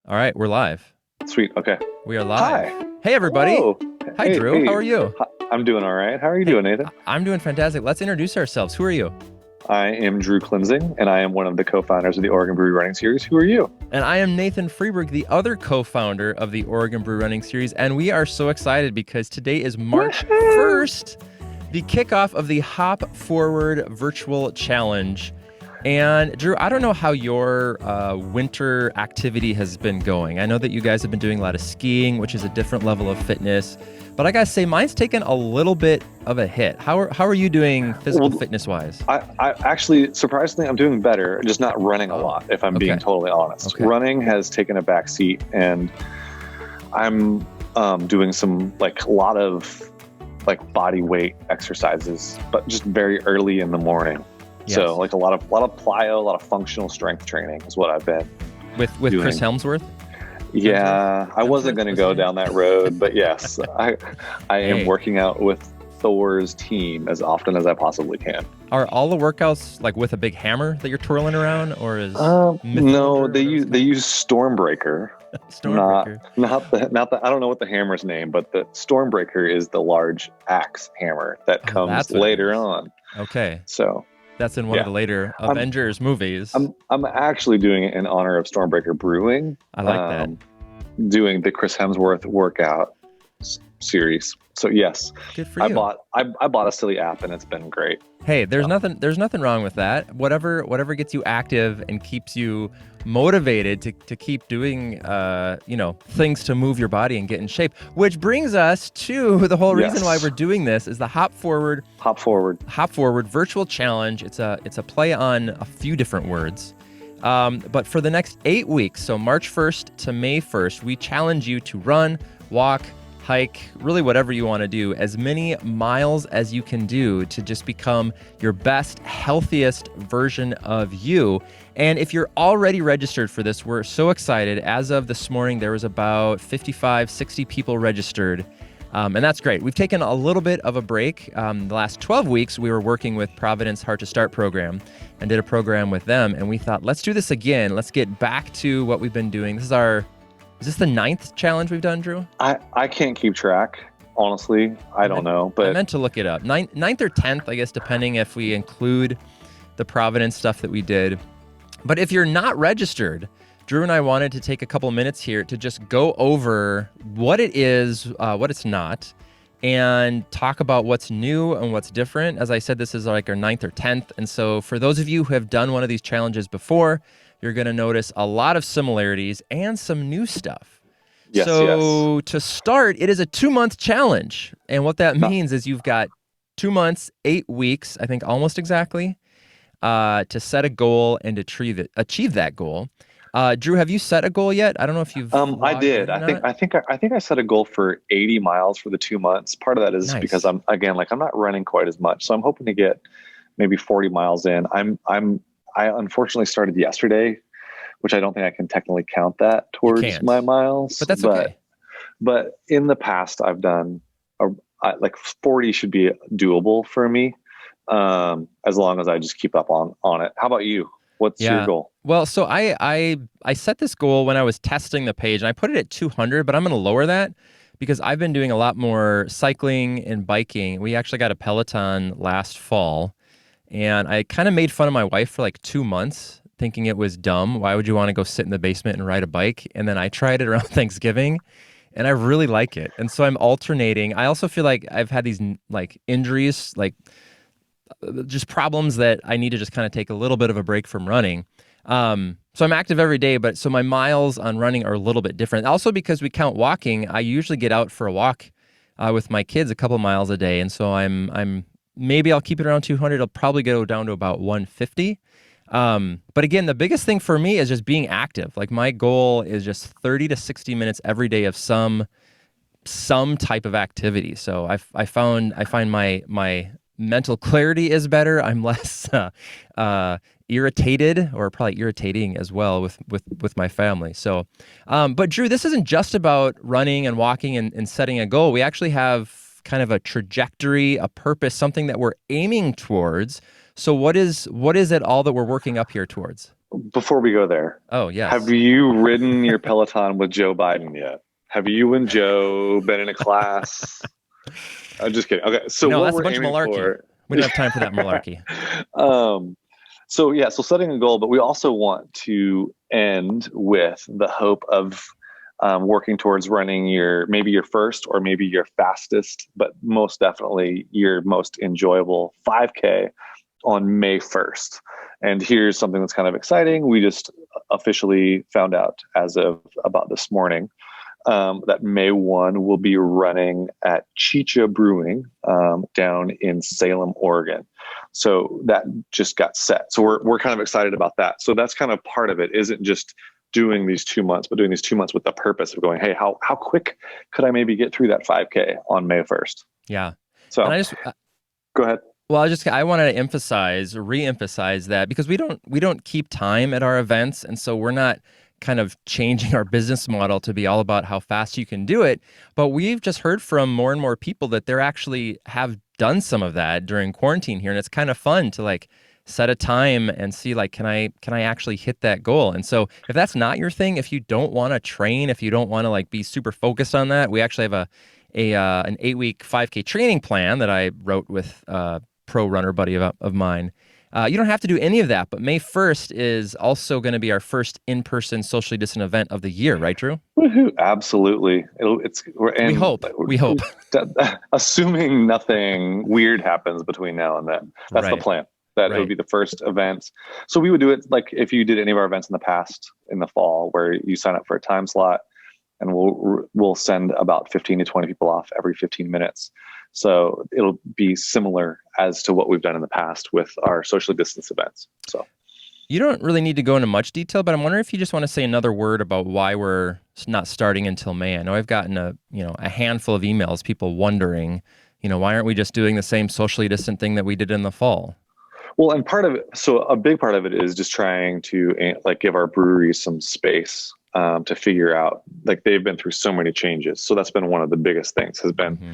All right, we're live. Sweet. Okay. We are live. Hi. Hey, everybody. Hello. Hi, Hey, Drew. How hey. are you? Hi. I'm doing all right. How are you Hey, doing, Nathan? I'm doing fantastic. Let's introduce ourselves. Who are you? I am Drew Cleansing, and I am one of the co-founders of the Oregon Brewery Running Series. Who are you? And I am Nathan Freeberg, the other co-founder of the Oregon Brewery Running Series. And we are so excited because today is March Woohoo! 1st, the kickoff of the Hop Forward Virtual Challenge. And Drew, I don't know how your winter activity has been going. I know that you guys have been doing a lot of skiing, which is a different level of fitness. But I gotta say, mine's taken a little bit of a hit. How are you doing physical fitness wise? I actually, surprisingly, I'm doing better, just not running a lot, if I'm being totally honest. Okay. Running has taken a back seat, and I'm doing some, a lot of, body weight exercises, but just very early in the morning. Yes. So, a lot of plyo, a lot of functional strength training is what I've been with doing. Chris Helmsworth? Yeah, I wasn't going to go down that road, but yes, I am working out with Thor's team as often as I possibly can. Are all the workouts with a big hammer that you're twirling around, or is no? They use Stormbreaker. Stormbreaker. Not the. I don't know what the hammer's name, but the Stormbreaker is the large axe hammer that comes later on. Okay, so that's in one of the later Avengers movies. I'm actually doing it in honor of Stormbreaker Brewing. I like that. Doing the Chris Hemsworth workout series. So yes, good for you. I bought a silly app and it's been great. Hey, there's nothing wrong with that. Whatever gets you active and keeps you motivated to keep doing things to move your body and get in shape. Which brings us to the whole reason why we're doing this is the Hop Forward virtual challenge. It's a play on a few different words. But for the next 8 weeks, so March 1st to May 1st, we challenge you to run, walk, hike, really whatever you want to do, as many miles as you can do to just become your best, healthiest version of you. And if you're already registered for this, we're so excited. As of this morning, there was about 55, 60 people registered. And that's great. We've taken a little bit of a break. The last 12 weeks, we were working with Providence Heart to Start program and did a program with them. And we thought, let's do this again. Let's get back to what we've been doing. Is this the 9th challenge we've done, Drew? I can't keep track, honestly. I don't know. But I meant to look it up. 9th or 10th, I guess, depending if we include the Providence stuff that we did. But if you're not registered, Drew and I wanted to take a couple minutes here to just go over what it is, what it's not, and talk about what's new and what's different. As I said, this is our 9th or 10th. And so for those of you who have done one of these challenges before, you're going to notice a lot of similarities and some new stuff. Yes, to start, it is a 2-month challenge. And what that means is you've got 2 months, 8 weeks, I think almost exactly, to set a goal and achieve that goal. Drew, have you set a goal yet? I don't know if you've. I did. I think I set a goal for 80 miles for the 2 months. Part of that is because I'm not running quite as much, so I'm hoping to get maybe 40 miles in. I unfortunately started yesterday, which I don't think I can technically count that towards my miles. But that's okay. But in the past, I've done 40 should be doable for me, as long as I just keep up on it. How about you? What's your goal? Well, so I set this goal when I was testing the page, and I put it at 200, but I'm going to lower that because I've been doing a lot more cycling and biking. We actually got a Peloton last fall, and I kind of made fun of my wife for 2 months, thinking it was dumb. Why would you want to go sit in the basement and ride a bike? And then I tried it around Thanksgiving, and I really like it. And so I'm alternating. I also feel like I've had these injuries, just problems that I need to just kind of take a little bit of a break from running. So I'm active every day, but so my miles on running are a little bit different. Also because we count walking, I usually get out for a walk with my kids a couple miles a day. And so I'm maybe I'll keep it around 200. I'll probably go down to about 150. But again, the biggest thing for me is just being active. My goal is just 30 to 60 minutes every day of some type of activity. So I find my mental clarity is better. I'm less irritated, or probably irritating as well with my family. So, but Drew, this isn't just about running and walking and setting a goal. We actually have kind of a trajectory, a purpose, something that we're aiming towards. So what is it all that we're working up here towards? before we go there, Oh, have yes. you ridden your Peloton with Joe Biden yet? Have you and Joe been in a class? I'm just kidding. Okay, so No, what that's a we're bunch of aiming malarkey. for. We don't have time for that malarkey. um, so yeah, so setting a goal, but we also want to end with the hope of working towards running maybe your first or maybe your fastest, but most definitely your most enjoyable 5K on May 1st. And here's something that's kind of exciting. We just officially found out as of about this morning that May 1 will be running at Chicha Brewing down in Salem, Oregon. So that just got set. So we're kind of excited about that. So that's kind of part of it. Isn't just doing these 2 months, but doing these 2 months with the purpose of going, hey, how quick could I maybe get through that 5K on May 1st? Yeah. And So go ahead. well, I wanted to re-emphasize that because we don't keep time at our events, and so we're not kind of changing our business model to be all about how fast you can do it. But we've just heard from more and more people that they're actually have done some of that during quarantine here, and it's kind of fun to like set a time and see like can I actually hit that goal. And so if that's not your thing, if you don't want to train, if you don't want to like be super focused on that, we actually have a an 8-week 5K training plan that I wrote with pro runner buddy of mine. You don't have to do any of that, but May 1st is also going to be our first in-person socially distant event of the year, right, Drew? Woohoo! Absolutely. We And hope. We hope. assuming nothing weird happens between now and then, that's the Right. plan. That it would Right. be the first event. So we would do it like if you did any of our events in the past in the fall, where you sign up for a time slot, and we'll send about 15 to 20 people off every 15 minutes. So it'll be similar as to what we've done in the past with our socially distanced events. So You don't really need to go into much detail, but I'm wondering if you just want to say another word about why we're not starting until May. I know I've gotten a handful of emails, people wondering, why aren't we just doing the same socially distant thing that we did in the fall? well, and part of it, so a big part of it is just trying to like give our breweries some space to figure out, like they've been through so many changes. So that's been one of the biggest things has been Hmm.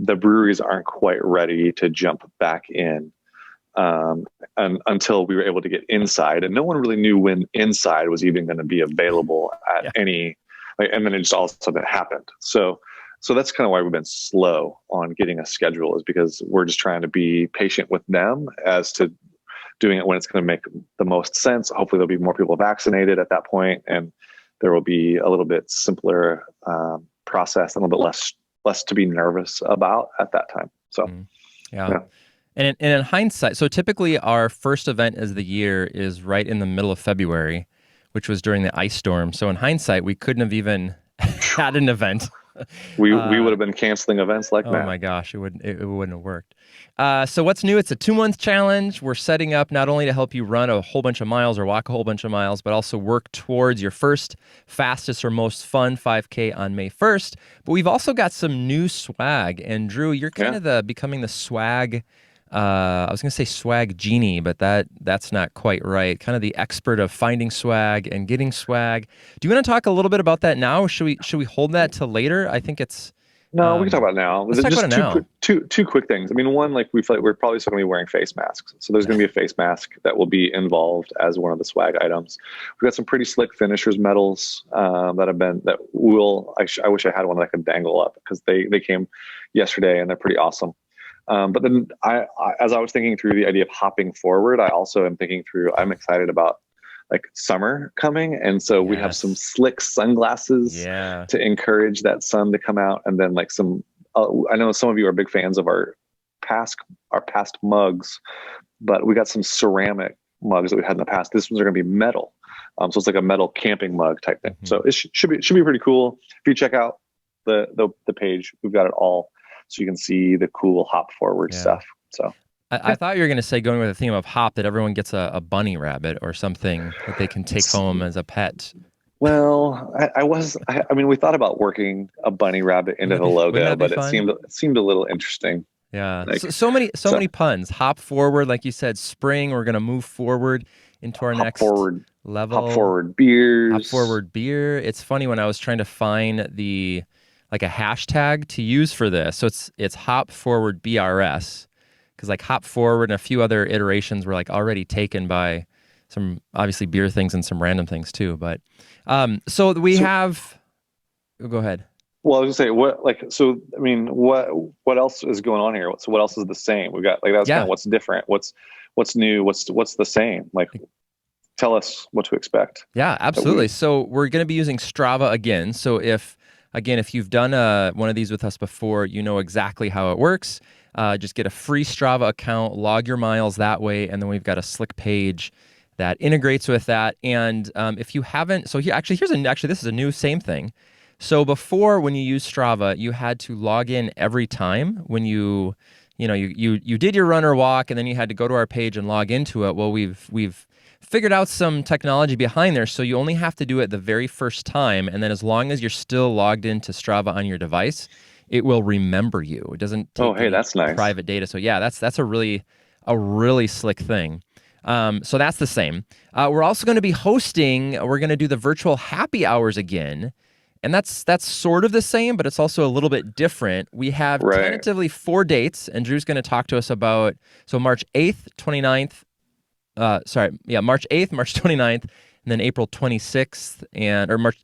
the breweries aren't quite ready to jump back in and until we were able to get inside, and no one really knew when inside was even going to be available at Yeah. any, like, and then it just all of a sudden happened. So that's kind of why we've been slow on getting a schedule, is because we're just trying to be patient with them as to doing it when it's going to make the most sense. Hopefully there'll be more people vaccinated at that point, and there will be a little bit simpler process and a little bit less to be nervous about at that time. So Mhm. Yeah. yeah. And in hindsight, so typically our first event of the year is right in the middle of February, which was during the ice storm. So in hindsight, we couldn't have even had an event. We would Uh, have been canceling events like oh that. my gosh, it wouldn't have worked. So what's new? It's a 2-month challenge. We're setting up not only to help you run a whole bunch of miles or walk a whole bunch of miles, but also work towards your first, fastest, or most fun 5K on May 1st. But we've also got some new swag. And Drew, you're kind Yeah. of becoming the swag. I was gonna say swag genie, but that's not quite right. Kind of the expert of finding swag and getting swag. Do you want to talk a little bit about that now? Or should we hold that till later? I think it's. No, we can talk about it now. Let's talk about it Just now. two quick things. I mean, one, like we feel like we're probably still going to be wearing face masks. So there's going to be a face mask that will be involved as one of the swag items. We've got some pretty slick finishers medals that will. I wish I had one that I could dangle up because they came yesterday and they're pretty awesome. But then as I was thinking through the idea of hopping forward, I also am thinking through. I'm excited about like summer coming, and so we have some Yes. slick sunglasses Yeah. to encourage that sun to come out, and then like some. I know some of you are big fans of our past mugs, but we got some ceramic mugs that we had in the past. This ones are going to be metal, so it's like a metal camping mug type thing. Hmm. So it should be pretty cool. If you check out the page, we've got it all, so you can see the cool hop forward Yeah. stuff. So I yeah. thought you were going to say, going with the theme of hop, that everyone gets a bunny rabbit or something that they can take home as a pet. Well, I mean, we thought about working a bunny rabbit into the Wouldn't logo, that be but it fun? seemed a little interesting. Yeah. Like So many puns. Hop forward, like you said, spring. We're going to move forward into our hop next forward, hop level. forward Hop beers. forward beer. It's funny when I was trying to find like a hashtag to use for this. So it's hop forward BRS, because like hop forward and a few other iterations were like already taken by some obviously beer things and some random things too. But so we have. Oh, go ahead. Well, I was gonna say I mean, what else is going on here? So what else is the same? We got like that's kind Yeah. of what's different. What's new? What's the same? Like, tell us what to expect. Yeah, absolutely. So we're going to be using Strava again. So if you've done one of these with us before, you know exactly how it works. Just get a free Strava account, log your miles that way, and then we've got a slick page that integrates with that. And if you haven't, so this is a new same thing. So before, when you use Strava, you had to log in every time when you did your run or walk, and then you had to go to our page and log into it. Well, we've figured out some technology behind there, so you only have to do it the very first time, and then as long as you're still logged into Strava on your device, it will remember you. It doesn't take any that's nice. private data. So yeah, that's a really slick thing. So that's the same. We're also going to be we're going to do the virtual happy hours again. And that's sort of the same, but it's also a little bit different. We have tentatively 4 dates, and Drew's going to talk to us about, so March 8th, 29th, March 8th, March 29th, and then April 26th,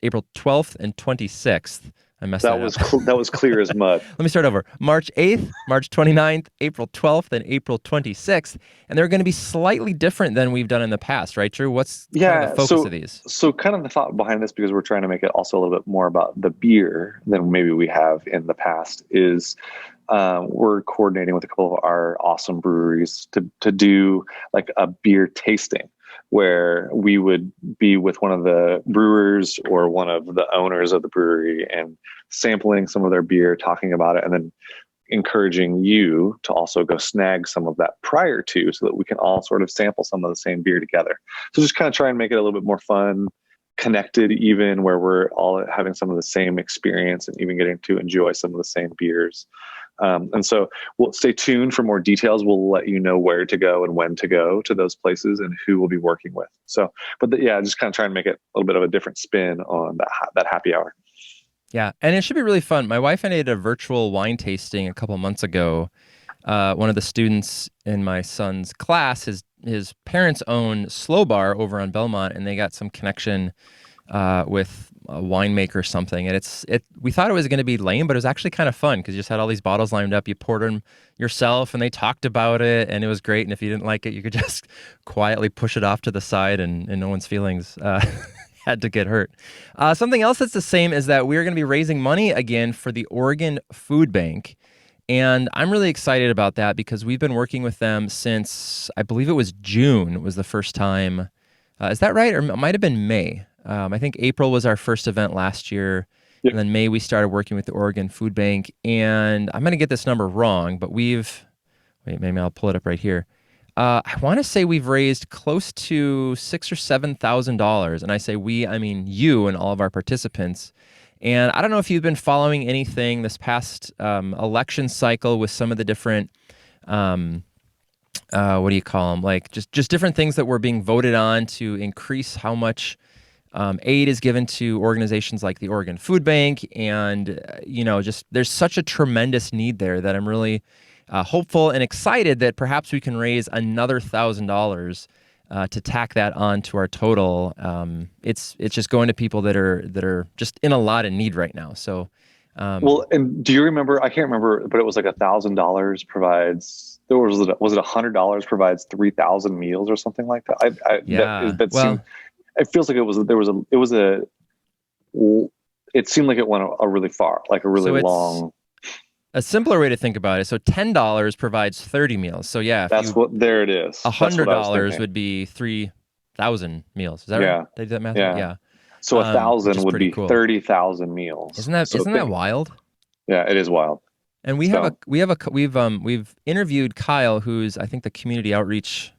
April 12th and 26th. I messed that up. That was clear as mud. Let me start over. March 8th, March 29th, April 12th, and April 26th. And they're going to be slightly different than we've done in the past, right, Drew? What's kind of the focus of these? So kind of the thought behind this, because we're trying to make it also a little bit more about the beer than maybe we have in the past, is we're coordinating with a couple of our awesome breweries to do like a beer tasting, where we would be with one of the brewers or one of the owners of the brewery and sampling some of their beer, talking about it, and then encouraging you to also go snag some of that prior to, so that we can all sort of sample some of the same beer together. So just kind of try and make it a little bit more fun, connected, even where we're all having some of the same experience and even getting to enjoy some of the same beers. And so we'll stay tuned for more details. We'll let you know where to go and when to go to those places and who we'll be working with. So, just kind of try and make it a little bit of a different spin on that happy hour. Yeah, and it should be really fun. My wife and I did a virtual wine tasting a couple months ago. One of the students in my son's class, his parents own Slow Bar over on Belmont, and they got some connection with a winemaker or something. And we thought it was going to be lame, but it was actually kind of fun because you just had all these bottles lined up. You poured them yourself, and they talked about it, and it was great. And if you didn't like it, you could just quietly push it off to the side, and no one's feelings had to get hurt. Something else that's the same is that we're going to be raising money again for the Oregon Food Bank. And I'm really excited about that because we've been working with them since, I believe it was June was the first time. Is that right? Or it might have been May. I think April was our first event last year. Yep. And then May, we started working with the Oregon Food Bank. And I'm going to get this number wrong, but maybe I'll pull it up right here. I want to say we've raised close to $6,000 or $7,000. And I say we, I mean you and all of our participants. And I don't know if you've been following anything this past election cycle with some of the different, what do you call them? Like just different things that were being voted on to increase how much aid is given to organizations like the Oregon Food Bank. And, just there's such a tremendous need there that I'm really hopeful and excited that perhaps we can raise another $1,000 to tack that on to our total. It's just going to people that are just in a lot of need right now. So, well, and do you remember? I can't remember, but it was like $1,000 provides. Was it $100 provides 3,000 meals or something like that? It feels like it seemed like it went a really far, like a really long. A simpler way to think about it. So $10 provides 30 meals. So yeah, there it is. $100 would be 3,000 meals. Is that right? They did that math? Yeah. So 1,000 would be cool. 30,000 meals. Isn't that wild? Yeah, it is wild. And we've interviewed Kyle, who's I think the community outreach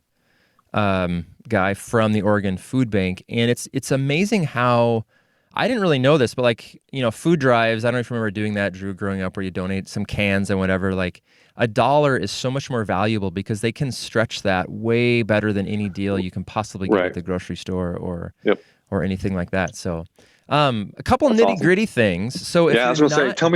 guy from the Oregon Food Bank, and it's amazing how I didn't really know this, but food drives. I don't know if you remember doing that, Drew, growing up, where you donate some cans and whatever. Like $1 is so much more valuable because they can stretch that way better than any deal you can possibly get at the grocery store or anything like that. So. A couple nitty gritty things. So if I was going to say, tell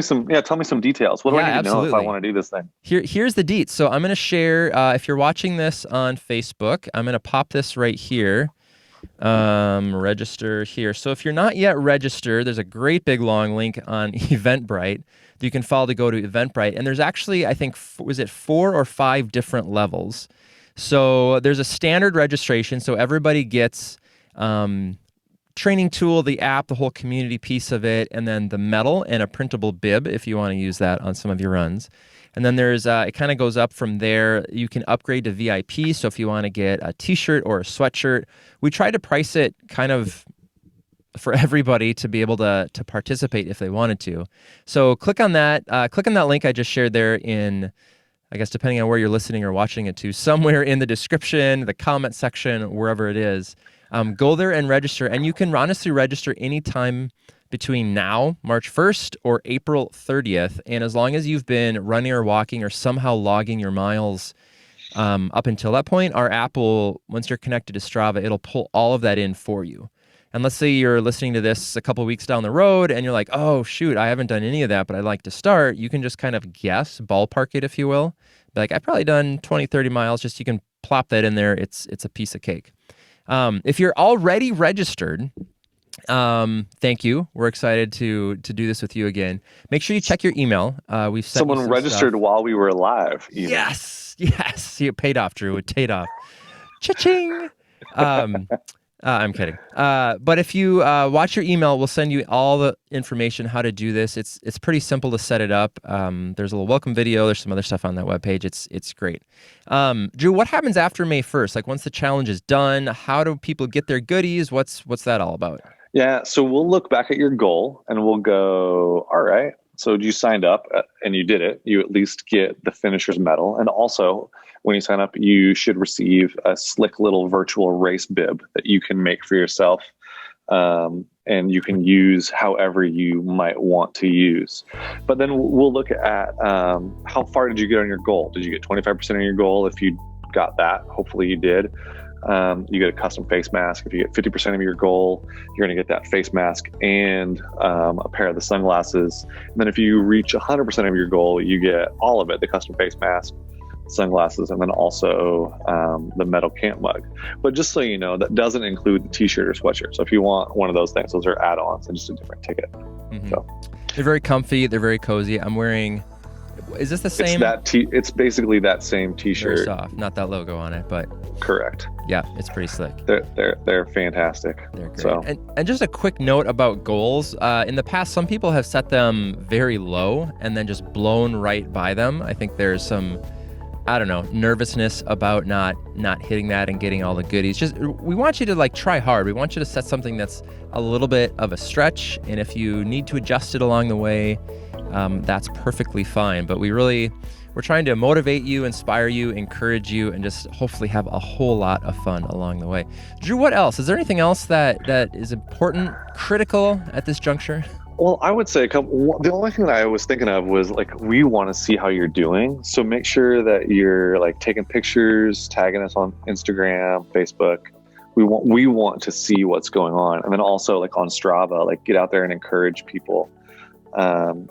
me some details. What do I need to know if I want to do this thing? Here's the deets. So I'm going to share, if you're watching this on Facebook, I'm going to pop this right here. Register here. So if you're not yet registered, there's a great big long link on Eventbrite that you can follow to go to Eventbrite. And there's actually, I think, was it 4 or 5 different levels? So there's a standard registration. So everybody gets training tool, the app, the whole community piece of it, and then the medal and a printable bib if you want to use that on some of your runs. And then there's, it kind of goes up from there. You can upgrade to VIP. So if you want to get a t-shirt or a sweatshirt, we try to price it kind of for everybody to be able to participate if they wanted to. So click on that link I just shared there in, I guess, depending on where you're listening or watching it to, somewhere in the description, the comment section, wherever it is. Go there and register. And you can honestly register anytime between now, March 1st, or April 30th. And as long as you've been running or walking or somehow logging your miles up until that point, our app will, once you're connected to Strava, it'll pull all of that in for you. And let's say you're listening to this a couple weeks down the road and you're like, oh, shoot, I haven't done any of that, but I'd like to start. You can just kind of guess, ballpark it, if you will. Be like, I've probably done 20, 30 miles. Just you can plop that in there. It's a piece of cake. If you're already registered, thank you. We're excited to do this with you again. Make sure you check your email. We've sent someone registered stuff while we were live. Even. Yes. You paid off, Drew. It paid off. Cha-ching. I'm kidding. But if you watch your email, we'll send you all the information how to do this. It's pretty simple to set it up. There's a little welcome video. There's some other stuff on that webpage. It's great. Drew, what happens after May 1st? Like once the challenge is done, how do people get their goodies? What's that all about? Yeah, so we'll look back at your goal and we'll go, all right, so you signed up and you did it. You at least get the finisher's medal. And also, when you sign up, you should receive a slick little virtual race bib that you can make for yourself. And you can use however you might want to use. But then we'll look at how far did you get on your goal? Did you get 25% on your goal? If you got that, hopefully you did. You get a custom face mask. If you get 50% of your goal, you're going to get that face mask and a pair of the sunglasses. And then if you reach 100% of your goal, you get all of it, the custom face mask, sunglasses, and then also the metal camp mug. But just so you know, that doesn't include the t-shirt or sweatshirt. So if you want one of those things, those are add-ons and just a different ticket. Mm-hmm. So they're very comfy. They're very cozy. I'm wearing... Is this the same? It's basically that same t-shirt. Very soft, not that logo on it, but correct. Yeah, it's pretty slick. They're fantastic. They're great. So. And just a quick note about goals. In the past, some people have set them very low and then just blown right by them. I think there's some, I don't know, nervousness about not hitting that and getting all the goodies. Just we want you to try hard. We want you to set something that's a little bit of a stretch, and if you need to adjust it along the way, that's perfectly fine. But we're trying to motivate you, inspire you, encourage you, and just hopefully have a whole lot of fun along the way. Drew, what else? Is there anything else that is important, critical at this juncture? Well, I would say the only thing that I was thinking of was we want to see how you're doing. So make sure that you're taking pictures, tagging us on Instagram, Facebook. We want to see what's going on. And then also on Strava, get out there and encourage people.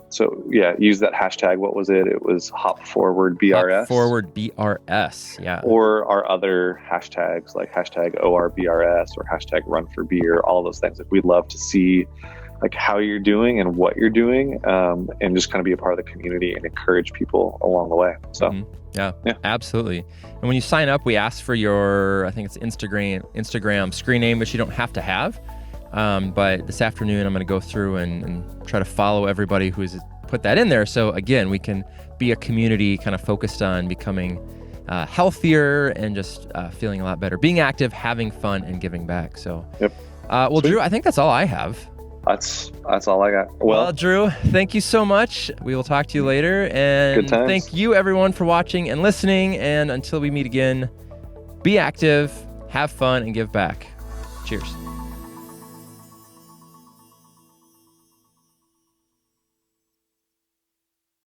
So yeah, use that hashtag. What was it? It was HopForwardBRS. HopForwardBRS, yeah. Or our other hashtags like hashtag ORBRS or hashtag RunForBeer, all of those things. We'd love to see how you're doing and what you're doing, and just kind of be a part of the community and encourage people along the way. So yeah, absolutely. And when you sign up, we ask for your, I think it's Instagram screen name, which you don't have to have. But this afternoon, I'm going to go through and try to follow everybody who's put that in there. So again, we can be a community kind of focused on becoming healthier and just feeling a lot better, being active, having fun, and giving back. So, yep. Well, sweet. Drew, I think that's all I have. That's all I got. Well, Drew, thank you so much. We will talk to you later. And thank you, everyone, for watching and listening. And until we meet again, be active, have fun, and give back. Cheers.